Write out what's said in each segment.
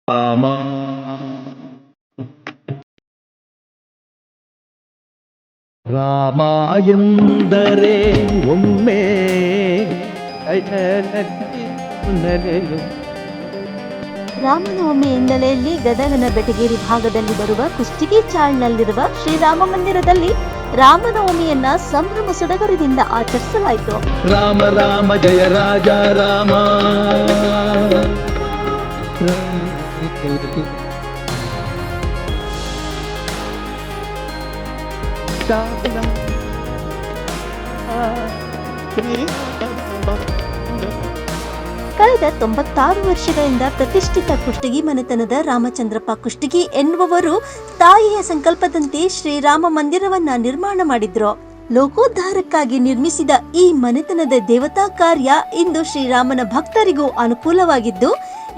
ರಾಮ ರಾಮ ಎಂದರೆ ಒಮ್ಮೆ ರಾಮನವಮಿ ಹಿನ್ನೆಲೆಯಲ್ಲಿ ಗದಗನ ಬೆಟಗೇರಿ ಭಾಗದಲ್ಲಿ ಬರುವ ಕುಷ್ಟಗಿ ಚಾಳ್ನಲ್ಲಿರುವ ಶ್ರೀರಾಮ ಮಂದಿರದಲ್ಲಿ ರಾಮನವಮಿಯನ್ನ ಸಂಭ್ರಮ ಸಡಗರದಿಂದ ಆಚರಿಸಲಾಯಿತು. ರಾಮ ರಾಮ ಜಯ ರಾಜ ರಾಮ. ಕಳೆದ 96 ವರ್ಷಗಳಿಂದ ಪ್ರತಿಷ್ಠಿತ ಕುಷ್ಟಗಿ ಮನೆತನದ ರಾಮಚಂದ್ರಪ್ಪ ಕುಷ್ಟಗಿ ಎನ್ನುವವರು ತಾಯಿಯ ಸಂಕಲ್ಪದಂತೆ ಶ್ರೀರಾಮ ಮಂದಿರವನ್ನ ನಿರ್ಮಾಣ ಮಾಡಿದ್ರು. ಲೋಕೋದ್ಧಾರಕ್ಕಾಗಿ ನಿರ್ಮಿಸಿದ ಈ ಮನೆತನದ ದೇವತಾ ಕಾರ್ಯ ಇಂದು ಶ್ರೀರಾಮನ ಭಕ್ತರಿಗೂ ಅನುಕೂಲವಾಗಿದ್ದು,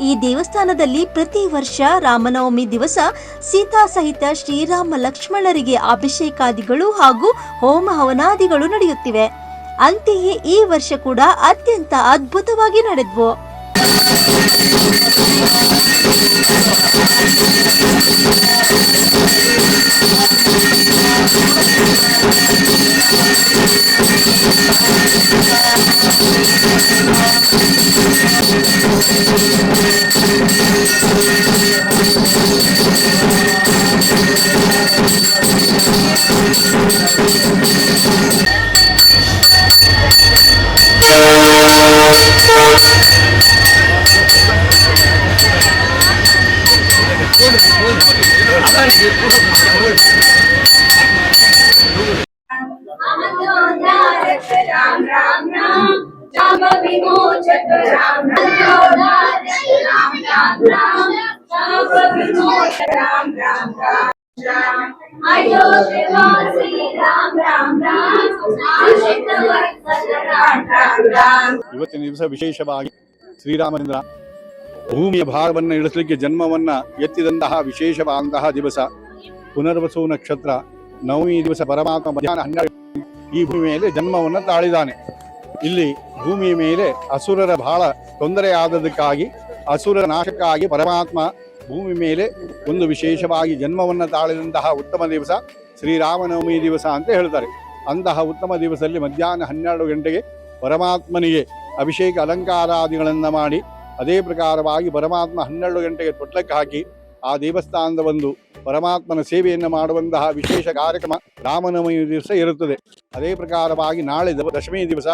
ಈ ದೇವಸ್ಥಾನದಲ್ಲಿ ಪ್ರತಿ ವರ್ಷ ರಾಮನವಮಿ ದಿವಸ ಸೀತಾ ಸಹಿತ ಶ್ರೀರಾಮ ಲಕ್ಷ್ಮಣರಿಗೆ ಅಭಿಷೇಕಾದಿಗಳು ಹಾಗೂ ಹೋಮ ಹವನಾದಿಗಳು ನಡೆಯುತ್ತಿವೆ. ಅಂತೆಯೇ ಈ ವರ್ಷ ಕೂಡ ಅತ್ಯಂತ ಅದ್ಭುತವಾಗಿ ನಡೆದ್ವು. ಇವತ್ತಿನ ದಿವಸ ವಿಶೇಷವಾಗಿ ಶ್ರೀರಾಮಚಂದ್ರ ಭೂಮಿಯ ಭಾರವನ್ನು ಇಳಿಸಲಿಕ್ಕೆ ಜನ್ಮವನ್ನ ಎತ್ತಿದಂತಹ ವಿಶೇಷವಾದಂತಹ ದಿವಸ. ಪುನರ್ವಸು ನಕ್ಷತ್ರ ನವಮಿ ದಿವಸ ಪರಮಾತ್ಮ ಮಧ್ಯಾಹ್ನ 12 ಈ ಭೂಮಿ ಮೇಲೆ ಜನ್ಮವನ್ನು ತಾಳಿದಾನೆ. ಇಲ್ಲಿ ಭೂಮಿಯ ಮೇಲೆ ಅಸುರರ ಬಹಳ ತೊಂದರೆಯಾದದಕ್ಕಾಗಿ ಅಸುರರ ನಾಶಕ್ಕಾಗಿ ಪರಮಾತ್ಮ ಭೂಮಿ ಮೇಲೆ ಒಂದು ವಿಶೇಷವಾಗಿ ಜನ್ಮವನ್ನು ತಾಳಿದಂತಹ ಉತ್ತಮ ದಿವಸ ಶ್ರೀರಾಮನವಮಿ ದಿವಸ ಅಂತ ಹೇಳ್ತಾರೆ. ಅಂತಹ ಉತ್ತಮ ದಿವಸದಲ್ಲಿ ಮಧ್ಯಾಹ್ನ 12 ಗಂಟೆಗೆ ಪರಮಾತ್ಮನಿಗೆ ಅಭಿಷೇಕ ಅಲಂಕಾರಾದಿಗಳನ್ನು ಮಾಡಿ ಅದೇ ಪ್ರಕಾರವಾಗಿ ಪರಮಾತ್ಮ 12 ಗಂಟೆಗೆ ತೊಟ್ಲಕ್ಕೆ ಹಾಕಿ ಆ ದೇವಸ್ಥಾನದ ಒಂದು ಪರಮಾತ್ಮನ ಸೇವೆಯನ್ನು ಮಾಡುವಂತಹ ವಿಶೇಷ ಕಾರ್ಯಕ್ರಮ ರಾಮನವಮಿ ದಿವಸ ಇರುತ್ತದೆ. ಅದೇ ಪ್ರಕಾರವಾಗಿ ನಾಳೆ ದಶಮಿ ದಿವಸ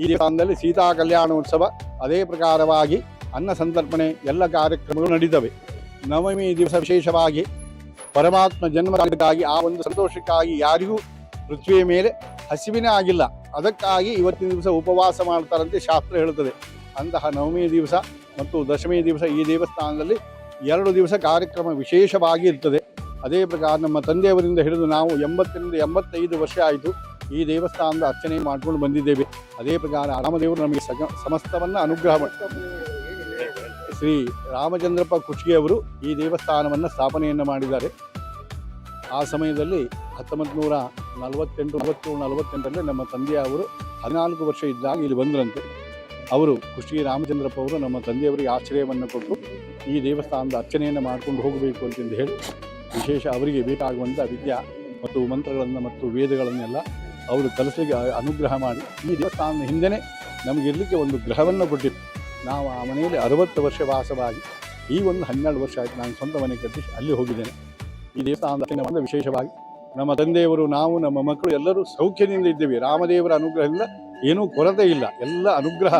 ಈ ದೇವಸ್ಥಾನದಲ್ಲಿ ಸೀತಾ ಕಲ್ಯಾಣೋತ್ಸವ, ಅದೇ ಪ್ರಕಾರವಾಗಿ ಅನ್ನ ಸಂತರ್ಪಣೆ ಎಲ್ಲ ಕಾರ್ಯಕ್ರಮಗಳು ನಡೀತವೆ. ನವಮಿ ದಿವಸ ವಿಶೇಷವಾಗಿ ಪರಮಾತ್ಮ ಜನ್ಮಕ್ಕಾಗಿ ಆ ಒಂದು ಸಂತೋಷಕ್ಕಾಗಿ ಯಾರಿಗೂ ಪೃಥ್ವಿಯ ಮೇಲೆ ಹಸಿವಿನೇ ಆಗಿಲ್ಲ, ಅದಕ್ಕಾಗಿ ಇವತ್ತಿನ ದಿವಸ ಉಪವಾಸ ಮಾಡ್ತಾರಂತೆ ಶಾಸ್ತ್ರ ಹೇಳುತ್ತದೆ. ಅಂತಹ ನವಮಿ ದಿವಸ ಮತ್ತು ದಶಮಿ ದಿವಸ ಈ ದೇವಸ್ಥಾನದಲ್ಲಿ 2 ದಿವಸ ಕಾರ್ಯಕ್ರಮ ವಿಶೇಷವಾಗಿ ಇರ್ತದೆ. ಅದೇ ಪ್ರಕಾರ ನಮ್ಮ ತಂದೆಯವರಿಂದ ಹಿಡಿದು ನಾವು 80ರಿಂದ 85 ವರ್ಷ ಆಯಿತು ಈ ದೇವಸ್ಥಾನದ ಅರ್ಚನೆ ಮಾಡ್ಕೊಂಡು ಬಂದಿದ್ದೇವೆ. ಅದೇ ಪ್ರಕಾರ ರಾಮದೇವರು ನಮಗೆ ಸಮಸ್ತವನ್ನು ಅನುಗ್ರಹ ಶ್ರೀ ರಾಮಚಂದ್ರಪ್ಪ ಕುಷ್ಟಗಿಯವರು ಈ ದೇವಸ್ಥಾನವನ್ನು ಸ್ಥಾಪನೆಯನ್ನು ಮಾಡಿದ್ದಾರೆ. ಆ ಸಮಯದಲ್ಲಿ 1948 ನಮ್ಮ ತಂದೆಯವರು 14 ವರ್ಷ ಇದ್ದಾಗ ಇಲ್ಲಿ ಬಂದರಂತೆ. ಅವರು ಕುಷ್ಟಗಿ ರಾಮಚಂದ್ರಪ್ಪ ಅವರು ನಮ್ಮ ತಂದೆಯವರಿಗೆ ಆಶ್ರಯವನ್ನು ಕೊಟ್ಟು ಈ ದೇವಸ್ಥಾನದ ಅರ್ಚನೆಯನ್ನು ಮಾಡಿಕೊಂಡು ಹೋಗಬೇಕು ಅಂತಂದು ಹೇಳಿ ವಿಶೇಷ ಅವರಿಗೆ ಬೇಕಾಗುವಂಥ ವಿದ್ಯಾ ಮತ್ತು ಮಂತ್ರಗಳನ್ನು ಮತ್ತು ವೇದಗಳನ್ನೆಲ್ಲ ಅವರು ಕಲಿಸಲಿಕ್ಕೆ ಅನುಗ್ರಹ ಮಾಡಿ ಈ ದೇವಸ್ಥಾನದ ಹಿಂದೆಯೇ ನಮಗಿರಲಿಕ್ಕೆ ಒಂದು ಗೃಹವನ್ನು ಕೊಟ್ಟಿತ್ತು. ನಾವು ಆ ಮನೆಯಲ್ಲಿ 60 ವರ್ಷ ವಾಸವಾಗಿ ಈ ಒಂದು 12 ವರ್ಷ ಆಯಿತು ನಾನು ಸ್ವಂತ ಮನೆ ಕಟ್ಟಿ ಅಲ್ಲಿ ಹೋಗಿದ್ದೇನೆ. ಈ ದೇವಸ್ಥಾನದ ವಿಶೇಷವಾಗಿ ನಮ್ಮ ತಂದೆಯವರು, ನಾವು, ನಮ್ಮ ಮಕ್ಕಳು ಎಲ್ಲರೂ ಸೌಖ್ಯದಿಂದ ಇದ್ದೇವೆ. ರಾಮದೇವರ ಅನುಗ್ರಹದಿಂದ ಏನೂ ಕೊರತೆ ಇಲ್ಲ, ಎಲ್ಲ ಅನುಗ್ರಹ,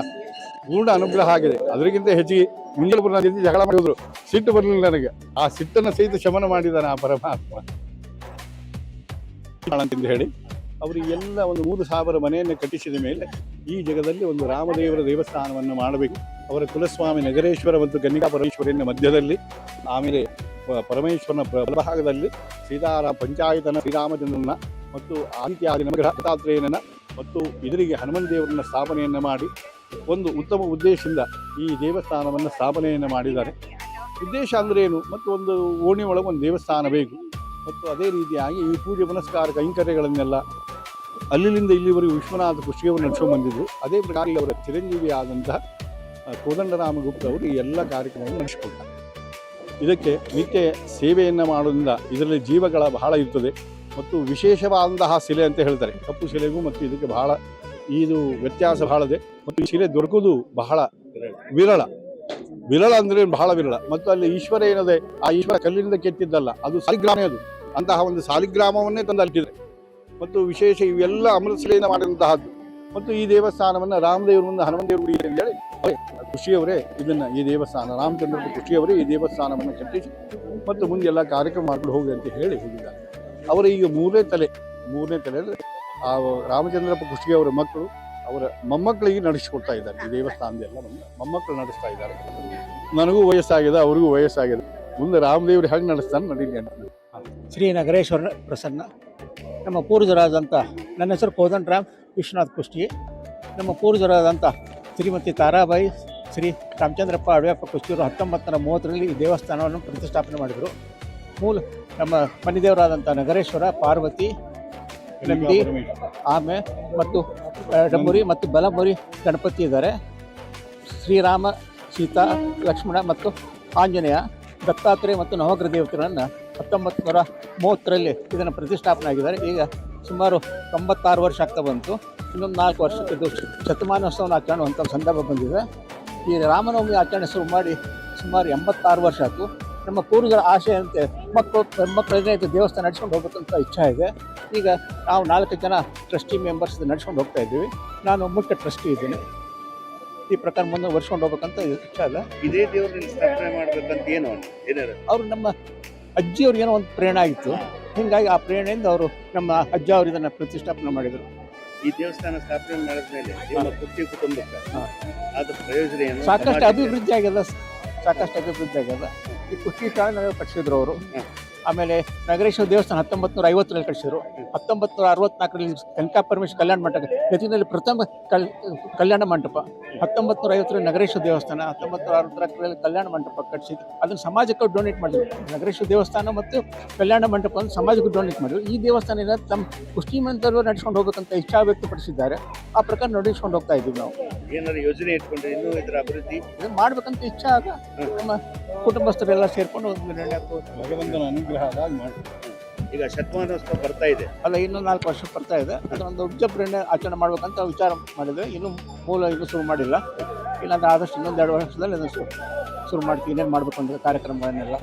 ಪೂರ್ಣ ಅನುಗ್ರಹ ಆಗಿದೆ. ಅದಕ್ಕಿಂತ ಹೆಚ್ಚಿಗೆ ಮುಂಜಾನೆ ನನ್ನ ಜೊತೆ ಜಗಳ ಮಾಡಿದ್ರು, ಸಿಟ್ಟು ಬರಲಿಲ್ಲ ನನಗೆ. ಆ ಸಿಟ್ಟನ್ನು ಸಹಿತ ಶಮನ ಮಾಡಿದ್ದಾನೆ ಆ ಪರಮಾತ್ಮ ಅಂತ ಹೇಳಿ ಅವರು ಎಲ್ಲ ಒಂದು 3000 ಮನೆಯನ್ನು ಕಟ್ಟಿಸಿದ ಮೇಲೆ ಈ ಜಗದಲ್ಲಿ ಒಂದು ರಾಮದೇವರ ದೇವಸ್ಥಾನವನ್ನು ಮಾಡಬೇಕು. ಅವರ ಕುಲಸ್ವಾಮಿ ನಗರೇಶ್ವರ ಮತ್ತು ಕನ್ನಿಕಾ ಪರಮೇಶ್ವರಿಯ ಮಧ್ಯದಲ್ಲಿ, ಆಮೇಲೆ ಪರಮೇಶ್ವರನ ಬಲಭಾಗದಲ್ಲಿ ಸೀತಾರಾಮ ಪಂಚಾಯತನ ಶ್ರೀರಾಮಚಂದ್ರನ ಮತ್ತು ಆದಿತ್ಯಾದಿ ನಗರ ದತ್ತಾತ್ರೇಯನ ಮತ್ತು ಇದರಿಗೆ ಹನುಮಂತ ದೇವರನ್ನ ಸ್ಥಾಪನೆಯನ್ನು ಮಾಡಿ ಒಂದು ಉತ್ತಮ ಉದ್ದೇಶದಿಂದ ಈ ದೇವಸ್ಥಾನವನ್ನು ಸ್ಥಾಪನೆಯನ್ನು ಮಾಡಿದ್ದಾರೆ. ಉದ್ದೇಶ ಅಂದರೆ ಏನು? ಮತ್ತು ಒಂದು ಓಣಿ ಒಳಗೆ ಒಂದು ದೇವಸ್ಥಾನ ಬೇಕು. ಮತ್ತು ಅದೇ ರೀತಿಯಾಗಿ ಈ ಪೂಜೆ ಪುನಸ್ಕಾರ ಕೈಂಕರ್ಯಗಳನ್ನೆಲ್ಲ ಅಲ್ಲಿಂದ ಇಲ್ಲಿವರೆಗೂ ವಿಶ್ವನಾಥ ಕುಷ್ಟಗಿಯವರು ನಡೆಸ್ಕೊಂಡು ಬಂದಿದ್ದರು. ಅದೇ ಪ್ರಕಾರ ಅವರ ಚಿರಂಜೀವಿ ಆದಂತಹ ಕೋದಂಡರಾಮ ಗುಪ್ತ ಅವರು ಈ ಎಲ್ಲ ಕಾರ್ಯಕ್ರಮವನ್ನು ನಡೆಸಿಕೊಡ್ತಾರೆ. ಇದಕ್ಕೆ ನಿತ್ಯ ಸೇವೆಯನ್ನು ಮಾಡೋದ್ರಿಂದ ಇದರಲ್ಲಿ ಜೀವಗಳ ಬಹಳ ಇರ್ತದೆ ಮತ್ತು ವಿಶೇಷವಾದಂತಹ ಶಿಲೆ ಅಂತ ಹೇಳ್ತಾರೆ. ಕಪ್ಪು ಶಿಲೆಗೂ ಮತ್ತು ಇದಕ್ಕೆ ಬಹಳ ಇದು ವ್ಯತ್ಯಾಸ ಬಹಳ ಇದೆ ಮತ್ತು ಈ ಶಿಲೆ ದೊರಕೋದು ಬಹಳ ವಿರಳ ಅಂದರೆ ಬಹಳ ವಿರಳ. ಮತ್ತು ಅಲ್ಲಿ ಈಶ್ವರ ಏನದೆ, ಆ ಈಶ್ವರ ಕಲ್ಲಿನಿಂದ ಕೆತ್ತಿದ್ದಲ್ಲ, ಅದು ಸಾಲಿಗ್ರಾಮ. ಅದು ಅಂತಹ ಒಂದು ಸಾಲಿಗ್ರಾಮವನ್ನೇ ತಂದು ಅಲ್ಲಿಟ್ಟಿದ್ದಾರೆ. ಮತ್ತು ವಿಶೇಷ ಇವೆಲ್ಲ ಅಮೃತ ಶಿಲೆಯಿಂದ ಮಾಡಿದಂತಹದ್ದು. ಮತ್ತು ಈ ದೇವಸ್ಥಾನವನ್ನು ರಾಮದೇವರು ಮುಂದೆ ಹನುಮಂತೇವರು ಗುಡಿ ಅಂತ ಹೇಳಿ ಖುಷಿಯವರೇ ಇದನ್ನು ಈ ದೇವಸ್ಥಾನ ರಾಮಚಂದ್ರ ಖುಷಿಯವರೇ ಈ ದೇವಸ್ಥಾನವನ್ನು ಕಟ್ಟಿಸಿ ಮತ್ತು ಮುಂದೆ ಎಲ್ಲ ಕಾರ್ಯಕ್ರಮ ಮಾಡ್ಕೊಂಡು ಹೋಗಿ ಅಂತ ಹೇಳಿ ಹೋಗಿದ್ದಾರೆ. ಅವರ ಈಗ ಮೂರನೇ ತಲೆ ಅಂದರೆ ಆ ರಾಮಚಂದ್ರಪ್ಪ ಕುಷ್ಟಗಿ ಅವರ ಮಕ್ಕಳು ಅವರ ಮೊಮ್ಮಕ್ಕಳಿಗೆ ನಡೆಸಿಕೊಡ್ತಾ ಇದ್ದಾರೆ. ಈ ದೇವಸ್ಥಾನದೆಲ್ಲ ಮೊಮ್ಮಕ್ಕಳು ನಡೆಸ್ತಾ ಇದ್ದಾರೆ. ನನಗೂ ವಯಸ್ಸಾಗಿದೆ, ಅವ್ರಿಗೂ ವಯಸ್ಸಾಗಿದೆ. ಮುಂದೆ ರಾಮದೇವರು ಹೇಗೆ ನಡೆಸ್ತಾನೆ ನಡೀಲಿ ಅಂತ. ಶ್ರೀ ನಗರೇಶ್ವರ ಪ್ರಸನ್ನ. ನಮ್ಮ ಪೂರ್ವಜರಾದಂಥ, ನನ್ನ ಹೆಸರು ಕೋದಂಡರಾಮ್ ವಿಶ್ವನಾಥ್ ಕುಷ್ಟಗಿ. ನಮ್ಮ ಪೂರ್ವಜರಾದಂಥ ಶ್ರೀಮತಿ ತಾರಾಬಾಯಿ ಶ್ರೀ ರಾಮಚಂದ್ರಪ್ಪ ಅಡವ್ಯಪ್ಪ ಕುಷ್ಟಗಿಯವರು 1930ರಲ್ಲಿ ಈ ದೇವಸ್ಥಾನವನ್ನು ಪ್ರತಿಷ್ಠಾಪನೆ ಮಾಡಿದರು. ಮೂಲ ನಮ್ಮ ಮನೆದೇವರಾದಂಥ ನಗರೇಶ್ವರ, ಪಾರ್ವತಿ, ನಂದಿ, ಆಮೆ ಮತ್ತು ಎಡಮುರಿ ಮತ್ತು ಬಲಮುರಿ ಗಣಪತಿ ಇದ್ದಾರೆ. ಶ್ರೀರಾಮ, ಸೀತಾ, ಲಕ್ಷ್ಮಣ ಮತ್ತು ಆಂಜನೇಯ, ದತ್ತಾತ್ರೇಯ ಮತ್ತು ನವಗ್ರಹ ದೇವತೆಗಳನ್ನು 1930ರಲ್ಲಿ ಇದನ್ನು ಪ್ರತಿಷ್ಠಾಪನೆ ಆಗಿದ್ದಾರೆ. ಈಗ ಸುಮಾರು 96 ವರ್ಷ ಆಗ್ತಾ ಬಂತು. ಇನ್ನೊಂದು 4 ವರ್ಷಕ್ಕೆ ಇದು ಶತಮಾನೋತ್ಸವನ ಆಚರಣೆಯುವಂಥ ಸಂದರ್ಭ ಬಂದಿದೆ. ಈ ರಾಮನವಮಿ ಆಚರಣೆ ಶುರು ಮಾಡಿ ಸುಮಾರು 86 ವರ್ಷ ಆಯಿತು. ನಮ್ಮ ಪೂರ್ವಜರ ಆಶೆಯಂತೆ ಮಕ್ಕಳನ್ನೇ ಇದು ದೇವಸ್ಥಾನ ನಡೆಸ್ಕೊಂಡು ಹೋಗ್ಬೇಕಂತ ಇಚ್ಛೆ ಇದೆ. ಈಗ ನಾವು 4 ಜನ ಟ್ರಸ್ಟಿ ಮೆಂಬರ್ಸ್ ನಡೆಸ್ಕೊಂಡು ಹೋಗ್ತಾ ಇದ್ದೀವಿ. ನಾನು ಮುಖ್ಯ ಟ್ರಸ್ಟಿ ಇದ್ದೀನಿ. ಈ ಪ್ರಕಾರ ಮುಂದೆ ವರ್ಷಕೊಂಡು ಹೋಗ್ಬೇಕಂತ ಇಚ್ಛೆ ಇದೆ. ಇದೇ ದೇವರನ್ನ ಸ್ಥಾಪನೆ ಮಾಡ್ಬೇಕಂತ ಏನಾರು ಅವರು ನಮ್ಮ ಅಜ್ಜಿಯವ್ರಿಗೆ ಏನೋ ಒಂದು ಪ್ರೇರಣೆ ಆಗಿತ್ತು. ಹೀಗಾಗಿ ಆ ಪ್ರೇರಣೆಯಿಂದ ಅವರು ನಮ್ಮ ಅಜ್ಜ ಅವರು ಇದನ್ನು ಪ್ರತಿಷ್ಠಾಪನೆ ಮಾಡಿದರು. ಈ ದೇವಸ್ಥಾನ ಸ್ಥಾಪನೆ ಮಾಡಿದ್ಮೇಲೆ ನಿಮ್ಮ ಕುಟುಂಬಕ್ಕೆ ಅದ್ರ ಪ್ರಯೋಜನ ಏನು? ಸಾಕಷ್ಟು ಅಭಿವೃದ್ಧಿ ಆಗ್ಯದ. ಈ ಕುಷ್ಟಗಿ ಚಾಳ ಕಟ್ಟಿಸಿದ್ರು ಅವರು. ಆಮೇಲೆ ನಗರೇಶ್ವರ ದೇವಸ್ಥಾನ 1950ರಲ್ಲಿ ಕಟ್ಟಿಸಿದ್ರು. 1964ರಲ್ಲಿ ಕನಕಾ ಪರಮೇಶ್ವರ ಕಲ್ಯಾಣ ಮಂಟಪ, ಗದಗಿನಲ್ಲಿ ಪ್ರಥಮ ಕಲ್ಯಾಣ ಮಂಟಪ. 1950ರಲ್ಲಿ ನಗರೇಶ್ವರ ದೇವಸ್ಥಾನ, 1964ರಲ್ಲಿ ಕಲ್ಯಾಣ ಮಂಟಪ ಕಟ್ಟಿಸಿ ಅದನ್ನು ಸಮಾಜಕ್ಕೆ ಡೊನೇಟ್ ಮಾಡಿದ್ರು. ನಗರೇಶ್ವರ ದೇವಸ್ಥಾನ ಮತ್ತು ಕಲ್ಯಾಣ ಮಂಟಪವನ್ನು ಸಮಾಜಕ್ಕೆ ಡೊನೇಟ್ ಮಾಡಿದ್ರು. ಈ ದೇವಸ್ಥಾನ ತಮ್ಮ ಕುಷ್ಟಗಿ ಮಂದಿರವರು ನಡೆಸ್ಕೊಂಡು ಹೋಗ್ಬೇಕಂತ ಇಚ್ಛಾ ವ್ಯಕ್ತಪಡಿಸಿದ್ದಾರೆ. ಆ ಪ್ರಕಾರ ನಡೆಸ್ಕೊಂಡು ಹೋಗ್ತಾ ಇದ್ದೀವಿ ನಾವು. ಏನಾದ್ರು ಯೋಜನೆ ಇಟ್ಕೊಂಡ್ರೆ ಇನ್ನೂ ಇದರ ಅಭಿವೃದ್ಧಿ ಮಾಡ್ಬೇಕಂತ ಇಚ್ಛೆ ಆಗ ನಮ್ಮ ಕುಟುಂಬಸ್ಥರೆಲ್ಲ ಸೇರ್ಕೊಂಡು ಒಂದು ನಿರ್ಣಯ ಭಗವಂತನ ಅನುಗ್ರಹ ಮಾಡಿ. ಈಗ ಶತಮಾನೋತ್ಸವ ಬರ್ತಾ ಇದೆ ಅಲ್ಲ, ಇನ್ನೂ 4 ವರ್ಷ ಬರ್ತಾ ಇದೆ. ಅದೊಂದು ಉಜ್ಜಪ್ರಣೆ ಆಚರಣೆ ಮಾಡ್ಬೇಕಂತ ವಿಚಾರ ಮಾಡಿದ್ವಿ. ಇನ್ನೂ ಮೂಲ ಇದು ಶುರು ಮಾಡಿಲ್ಲ. ಇಲ್ಲಾಂದ್ರೆ ಆದಷ್ಟು ಇನ್ನೊಂದು 2 ವರ್ಷದಲ್ಲಿ ಅದನ್ನು ಶುರು ಮಾಡ್ತೀವಿ. ಇನ್ನೇನು ಮಾಡಬೇಕು ಅಂದರೆ ಕಾರ್ಯಕ್ರಮಗಳನ್ನೆಲ್ಲ.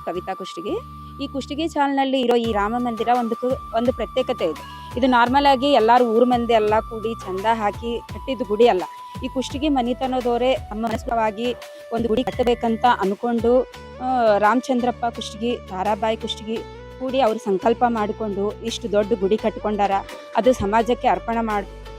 ಕವಿತಾ ಕುಷ್ಟಗಿ. ಈ ಕುಷ್ಟಗಿ ಚಾಲ್ನಲ್ಲಿ ಇರೋ ಈ ರಾಮ ಮಂದಿರ ಒಂದು ಪ್ರತ್ಯೇಕತೆ ಇದೆ. ಇದು ನಾರ್ಮಲ್ ಆಗಿ ಎಲ್ಲರೂ ಊರ ಮಂದಿ ಎಲ್ಲ ಕೂಡಿ ಚಂದ ಹಾಕಿ ಕಟ್ಟಿದ್ದು ಗುಡಿ ಅಲ್ಲ. ಈ ಕುಷ್ಟಗಿ ಮನಿತನದವರೇ ತಮ್ಮ ಮನಸ್ಕವಾಗಿ ಒಂದು ಗುಡಿ ಕಟ್ಟಬೇಕಂತ ಅಂದ್ಕೊಂಡು ರಾಮಚಂದ್ರಪ್ಪ ಕುಷ್ಟಗಿ, ತಾರಾಬಾಯಿ ಕುಷ್ಟಗಿ ಕೂಡಿ ಅವರು ಸಂಕಲ್ಪ ಮಾಡಿಕೊಂಡು ಇಷ್ಟು ದೊಡ್ಡ ಗುಡಿ ಕಟ್ಕೊಂಡಾರ. ಅದು ಸಮಾಜಕ್ಕೆ ಅರ್ಪಣೆ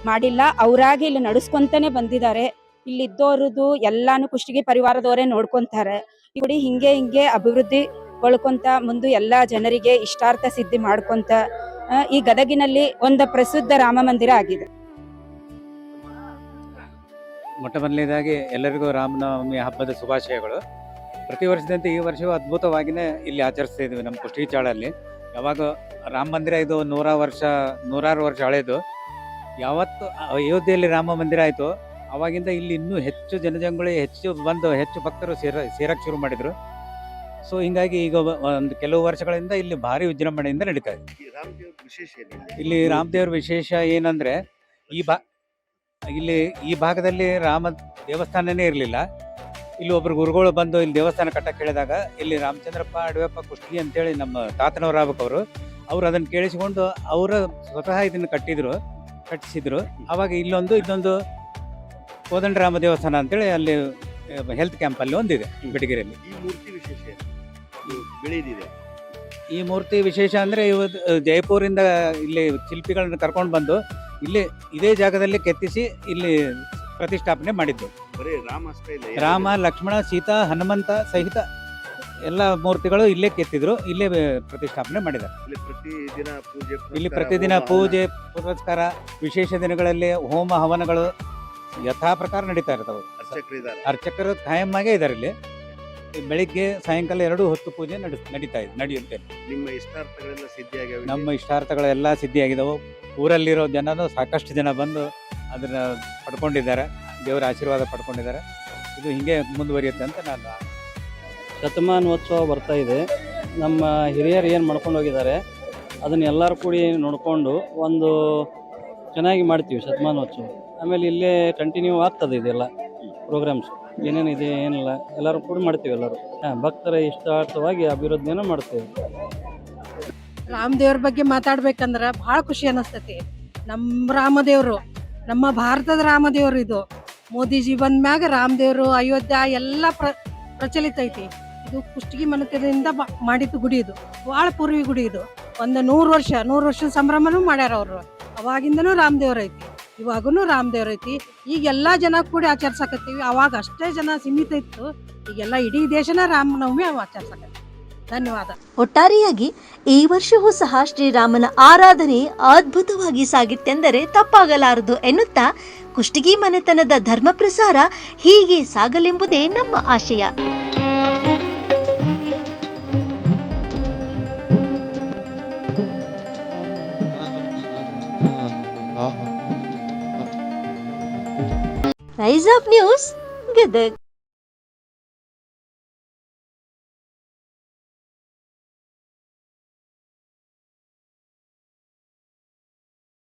ಮಾಡಿಲ್ಲ, ಅವರಾಗಿ ಇಲ್ಲಿ ನಡೆಸ್ಕೊಂತಾನೆ ಬಂದಿದ್ದಾರೆ. ಇಲ್ಲಿದ್ದೋರದು ಎಲ್ಲಾನು ಕುಷ್ಟಗಿ ಪರಿವಾರದವರೇ ನೋಡ್ಕೊಂತಾರೆ. ಈ ಗುಡಿ ಹಿಂಗೆ ಅಭಿವೃದ್ಧಿಗೊಳ್ಕೊಂತ ಮುಂದೆ ಎಲ್ಲ ಜನರಿಗೆ ಇಷ್ಟಾರ್ಥ ಸಿದ್ಧಿ ಮಾಡ್ಕೊಂತ ಈ ಗದಗಿನಲ್ಲಿ ಒಂದು ಪ್ರಸಿದ್ಧ ರಾಮ ಮಂದಿರ ಆಗಿದೆ. ಮೊಟ್ಟ ಮೊದಲನೇದಾಗಿ ಎಲ್ಲರಿಗೂ ರಾಮನವಮಿ ಹಬ್ಬದ ಶುಭಾಶಯಗಳು. ಪ್ರತಿ ವರ್ಷದಂತೆ ಈ ವರ್ಷವೂ ಅದ್ಭುತವಾಗಿಯೇ ಇಲ್ಲಿ ಆಚರಿಸ್ತಾ ಇದ್ದೀವಿ ನಮ್ಮ ಕುಷ್ಟಗಿ ಚಾಳಲ್ಲಿ. ಯಾವಾಗ ರಾಮ ಮಂದಿರ ಇದು 100 ವರ್ಷ ಹಳೆಯದು. ಯಾವತ್ತು ಅಯೋಧ್ಯೆಯಲ್ಲಿ ರಾಮ ಮಂದಿರ ಆಯಿತು ಅವಾಗಿಂದ ಇಲ್ಲಿ ಇನ್ನೂ ಹೆಚ್ಚು ಜನಜಂಗುಳಿ ಹೆಚ್ಚು ಭಕ್ತರು ಸೇರಕ್ಕೆ ಶುರು ಮಾಡಿದರು. ಸೊ ಹಿಂಗಾಗಿ ಈಗ ಒಂದು ಕೆಲವು ವರ್ಷಗಳಿಂದ ಇಲ್ಲಿ ಭಾರಿ ವಿಜೃಂಭಣೆಯಿಂದ ನಡೀತಾ ಇದೆ. ಇಲ್ಲಿ ರಾಮದೇವ್ರ ವಿಶೇಷ ಏನಂದರೆ ಈ ಭಾಗದಲ್ಲಿ ರಾಮ ದೇವಸ್ಥಾನನೇ ಇರಲಿಲ್ಲ. ಇಲ್ಲಿ ಒಬ್ರು ಗುರುಗಳು ಬಂದು ಇಲ್ಲಿ ದೇವಸ್ಥಾನ ಕಟ್ಟಕ್ಕೆ ಹೇಳಿದಾಗ ಇಲ್ಲಿ ರಾಮಚಂದ್ರಪ್ಪ ಅಡವ್ಯಪ್ಪ ಕುಷ್ಟಗಿ ಅಂತೇಳಿ ನಮ್ಮ ತಾತನವ್ರು ಆಗ್ಬೇಕು ಅವರು ಅದನ್ನು ಕೇಳಿಸಿಕೊಂಡು ಅವರು ಸ್ವತಃ ಇದನ್ನು ಕಟ್ಟಿಸಿದ್ರು. ಆವಾಗ ಇನ್ನೊಂದು ಕೋದಂಡರಾಮ ದೇವಸ್ಥಾನ ಅಂತೇಳಿ ಅಲ್ಲಿ ಹೆಲ್ತ್ ಕ್ಯಾಂಪಲ್ಲಿ ಒಂದಿದೆ ಬೆಟಗೇರಿಯಲ್ಲಿ. ಈ ಮೂರ್ತಿ ವಿಶೇಷ ಅಂದರೆ ಇವತ್ತು ಜೈಪುರಿಂದ ಇಲ್ಲಿ ಶಿಲ್ಪಿಗಳನ್ನ ಕರ್ಕೊಂಡು ಬಂದು ಇದೇ ಜಾಗದಲ್ಲಿ ಕೆತ್ತಿಸಿ ಇಲ್ಲಿ ಪ್ರತಿಷ್ಠಾಪನೆ ಮಾಡಿದ್ದು. ರಾಮ, ಲಕ್ಷ್ಮಣ, ಸೀತಾ, ಹನುಮಂತ ಸಹಿತ ಎಲ್ಲ ಮೂರ್ತಿಗಳು ಇಲ್ಲೇ ಕೆತ್ತಿದ್ರು, ಇಲ್ಲೇ ಪ್ರತಿಷ್ಠಾಪನೆ ಮಾಡಿದ್ದಾರೆ. ಇಲ್ಲಿ ಪ್ರತಿದಿನ ಪೂಜೆ ಪುರಸ್ಕಾರ, ವಿಶೇಷ ದಿನಗಳಲ್ಲಿ ಹೋಮ ಹವನಗಳು ಯಥಾ ಪ್ರಕಾರ ನಡೀತಾ ಇರ್ತವೆ. ಅರ್ಚಕರು ಖಾಯಂ ಆಗೇ ಇದ್ದಾರೆ ಇಲ್ಲಿ. ಬೆಳಿಗ್ಗೆ ಸಾಯಂಕಾಲ 2 ಹೊತ್ತು ಪೂಜೆ ನಡೆಯುತ್ತೆ. ನಿಮ್ಮ ಇಷ್ಟಾರ್ಥಗಳೆಲ್ಲ ಸಿದ್ಧಿಯಾಗಿವೆ? ನಮ್ಮ ಇಷ್ಟಾರ್ಥಗಳೆಲ್ಲ ಸಿದ್ಧಿಯಾಗಿದ್ದಾವೆ. ಊರಲ್ಲಿರೋ ಜನರು ಸಾಕಷ್ಟು ಜನ ಬಂದು ಅದನ್ನ ಪಡ್ಕೊಂಡಿದ್ದಾರೆ, ದೇವರ ಆಶೀರ್ವಾದ ಪಡ್ಕೊಂಡಿದ್ದಾರೆ. ಇದು ಹಿಂಗೆ ಮುಂದುವರಿಯುತ್ತೆ ಅಂತ ನಾನು ಶತಮಾನೋತ್ಸವ ಬರ್ತಾ ಇದೆ. ನಮ್ಮ ಹಿರಿಯರು ಏನು ಮಾಡ್ಕೊಂಡು ಹೋಗಿದ್ದಾರೆ ಅದನ್ನ ಎಲ್ಲರೂ ಕೂಡಿ ನೋಡಿಕೊಂಡು ಒಂದು ಚೆನ್ನಾಗಿ ಮಾಡ್ತೀವಿ ಶತಮಾನೋತ್ಸವ. ಆಮೇಲೆ ಇಲ್ಲೇ ಕಂಟಿನ್ಯೂ ಆಗ್ತದೆ ಇದೆಲ್ಲ ಪ್ರೋಗ್ರಾಮ್ಸ್, ಏನೇನಿದೆ ಏನಿಲ್ಲ ಎಲ್ಲರೂ ಕೂಡ ಮಾಡ್ತೀವಿ. ಎಲ್ಲರೂ ಭಕ್ತರ ಇಷ್ಟಾರ್ಥವಾಗಿ ಅಭಿವೃದ್ಧಿಯನ್ನು ಮಾಡ್ತೇವೆ. ರಾಮದೇವ್ರ ಬಗ್ಗೆ ಮಾತಾಡ್ಬೇಕಂದ್ರೆ ಭಾಳ ಖುಷಿ ಅನ್ನಿಸ್ತೈತಿ. ನಮ್ಮ ರಾಮದೇವರು, ನಮ್ಮ ಭಾರತದ ರಾಮದೇವರು. ಇದು ಮೋದಿಜಿ ಬಂದ ಮ್ಯಾಗ ರಾಮದೇವರು ಅಯೋಧ್ಯ ಎಲ್ಲ ಪ್ರಚಲಿತ ಐತಿ. ಇದು ಕುಷ್ಟಗಿ ಮನೆತನದಿಂದ ಮಾಡಿದ್ದು ಗುಡಿ. ಇದು ಭಾಳ ಪೂರ್ವಿ ಗುಡಿ. ಇದು ಒಂದು 100 ವರ್ಷದ ಸಂಭ್ರಮನೂ ಮಾಡ್ಯಾರ ಅವರು. ಅವಾಗಿಂದನೂ ರಾಮದೇವ್ರ ಐತಿ, ಇವಾಗೂ ರಾಮದೇವ್ರ ಐತಿ. ಈಗೆಲ್ಲ ಜನ ಕೂಡಿ ಆಚರಿಸಕತ್ತೀವಿ. ಅವಾಗ ಅಷ್ಟೇ ಜನ ಸೀಮಿತ ಇತ್ತು, ಈಗೆಲ್ಲ ಇಡೀ ದೇಶನ ರಾಮನವಮಿ ಆಚರಿಸಕತ್ತೀವಿ. ಧನ್ಯವಾದ. ಒಟ್ಟಾರೆಯಾಗಿ ಈ ವರ್ಷವೂ ಸಹ ಶ್ರೀರಾಮನ ಆರಾಧನೆ ಅದ್ಭುತವಾಗಿ ಸಾಗಿತ್ತೆಂದರೆ ತಪ್ಪಾಗಲಾರದು ಎನ್ನುತ್ತಾ ಕುಷ್ಟಗಿ ಮನೆತನದ ಧರ್ಮ ಪ್ರಸಾರ ಹೀಗೆ ಸಾಗಲೆಂಬುದೇ ನಮ್ಮ ಆಶಯ. Rise of news Gadag.